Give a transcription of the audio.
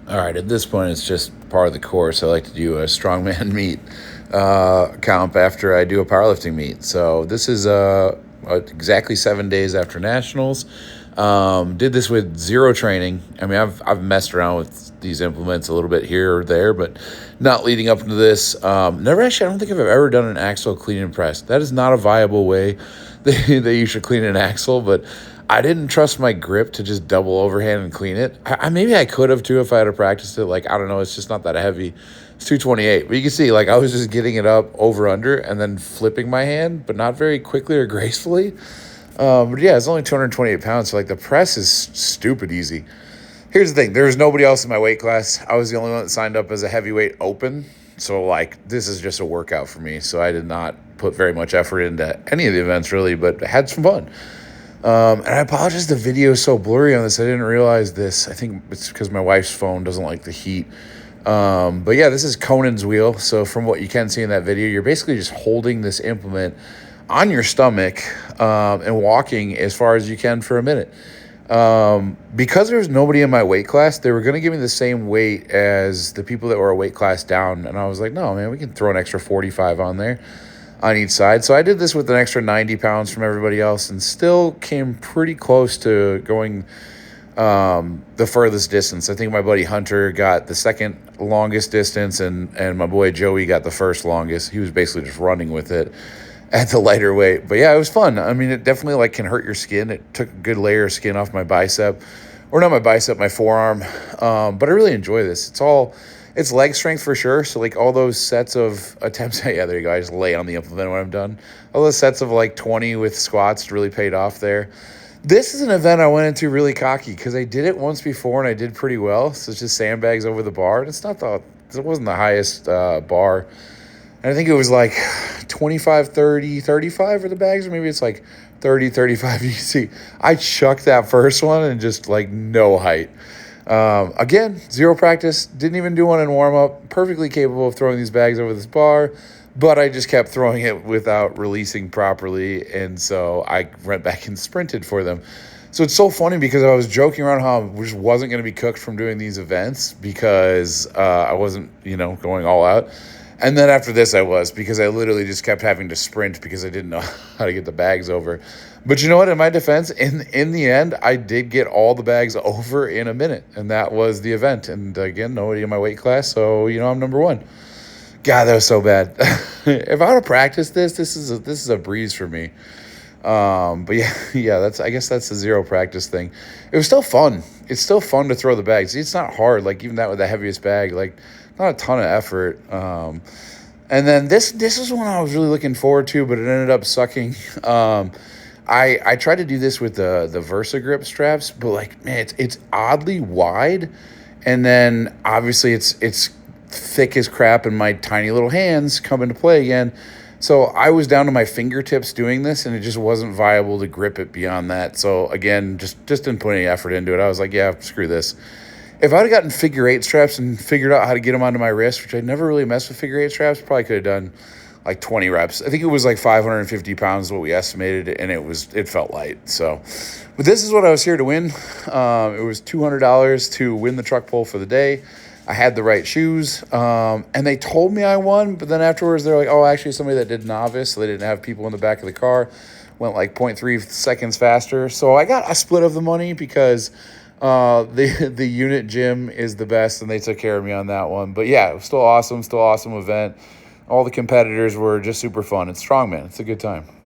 All right, at this point, it's just part of the course. I like to do a strongman meet comp after I do a powerlifting meet. So this is exactly 7 days after nationals. Did this with zero training. I mean, I've messed around with these implements a little bit here or there, but not leading up into this. Never actually. I don't think I've ever done an axle clean and press. That is not a viable way that you should clean an axle, but I didn't trust my grip to just double overhand and clean it. Maybe I could have too if I had practiced it. Like, I don't know, it's just not that heavy. It's 228. But you can see, like, I was just getting it up over under and then flipping my hand, but not very quickly or gracefully. But yeah, it's only 228 pounds. So, like, the press is stupid easy. Here's the thing. There was nobody else in my weight class. I was the only one that signed up as a heavyweight open. So, like, this is just a workout for me. So I did not put very much effort into any of the events, really, but I had some fun. And I apologize, the video is so blurry on this. I didn't realize this. I think it's because my wife's phone doesn't like the heat. But yeah, this is Conan's wheel. So from what you can see in that video, you're basically just holding this implement on your stomach and walking as far as you can for a minute. Because there was nobody in my weight class, they were going to give me the same weight as the people that were a weight class down. And I was like, no, man, we can throw an extra 45 on there on each side. So I did this with an extra 90 pounds from everybody else and still came pretty close to going the furthest distance. I think my buddy Hunter got the second longest distance and my boy Joey got the first longest. He was basically just running with it at the lighter weight. But yeah, it was fun. I mean, it definitely like can hurt your skin. It took a good layer of skin off my bicep, or not my bicep, my forearm. But I really enjoy this. It's leg strength for sure. So like all those sets of attempts, yeah, there you go. I just lay on the implement when I'm done. All those sets of like 20 with squats really paid off there. This is an event I went into really cocky because I did it once before and I did pretty well. So it's just sandbags over the bar. And it wasn't the highest bar. And I think it was like 25, 30, 35 for the bags, or maybe it's like 30, 35 easy. I chucked that first one and just like no height. Again, zero practice, didn't even do one in warm-up, perfectly capable of throwing these bags over this bar, but I just kept throwing it without releasing properly, and so I went back and sprinted for them. So it's so funny because I was joking around how I just wasn't going to be cooked from doing these events because I wasn't, going all out. And then after this, I was, because I literally just kept having to sprint because I didn't know how to get the bags over. But you know what? In my defense, in the end, I did get all the bags over in a minute, and that was the event. And again, nobody in my weight class, so I'm number one. God, that was so bad. If I would have practiced this is a breeze for me. But yeah, I guess that's the zero practice thing. It was still fun. It's still fun to throw the bags. It's not hard. Like even that with the heaviest bag, like not a ton of effort. And then this is one I was really looking forward to, but it ended up sucking. I tried to do this with the Versa grip straps, but like, man, it's oddly wide. And then obviously it's thick as crap and my tiny little hands come into play again. So I was down to my fingertips doing this and it just wasn't viable to grip it beyond that. So again, just didn't put any effort into it. I was like, yeah, screw this. If I'd have gotten figure eight straps and figured out how to get them onto my wrist, which I never really messed with figure eight straps, probably could have done like 20 reps. I think it was like 550 pounds is what we estimated, and it felt light. So, but this is what I was here to win. It was $200 to win the truck pull for the day. I had the right shoes, and they told me I won, but then afterwards they're like, oh, actually somebody that did novice, so they didn't have people in the back of the car, went like 0.3 seconds faster. So I got a split of the money because the unit gym is the best, and they took care of me on that one. But yeah, it was still awesome event. All the competitors were just super fun. It's Strongman. It's a good time.